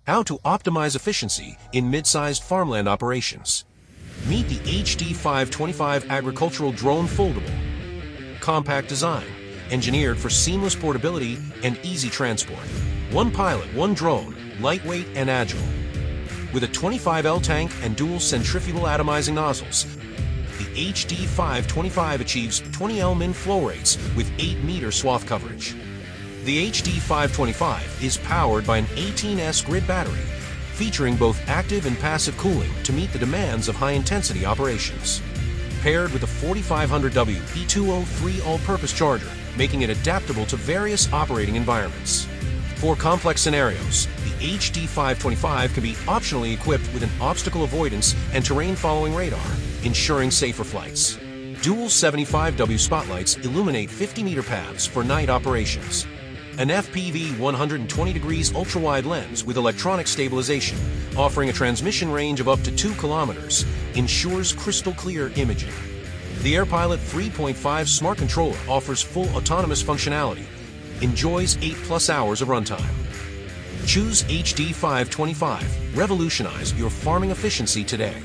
How to optimize efficiency in mid-sized farmland operations. Meet the HD525 Agricultural Drone Foldable. Compact design, engineered for seamless portability and easy transport. One pilot, one drone, lightweight and agile. With a 25L tank and dual centrifugal atomizing nozzles, the HD525 achieves 20L min flow rates with 8-meter swath coverage. The HD525 is powered by an 18S grid battery, featuring both active and passive cooling to meet the demands of high-intensity operations. Paired with a 4500W E203 all-purpose charger, making it adaptable to various operating environments. For complex scenarios, the HD525 can be optionally equipped with an obstacle avoidance and terrain-following radar, ensuring safer flights. Dual 75W spotlights illuminate 50-meter paths for night operations. An FPV 120 degrees ultra-wide lens with electronic stabilization, offering a transmission range of up to 2 kilometers, ensures crystal clear imaging. The AirPilot 3.5 smart controller offers full autonomous functionality, enjoys 8+ hours of runtime. Choose HD525. Revolutionize your farming efficiency today.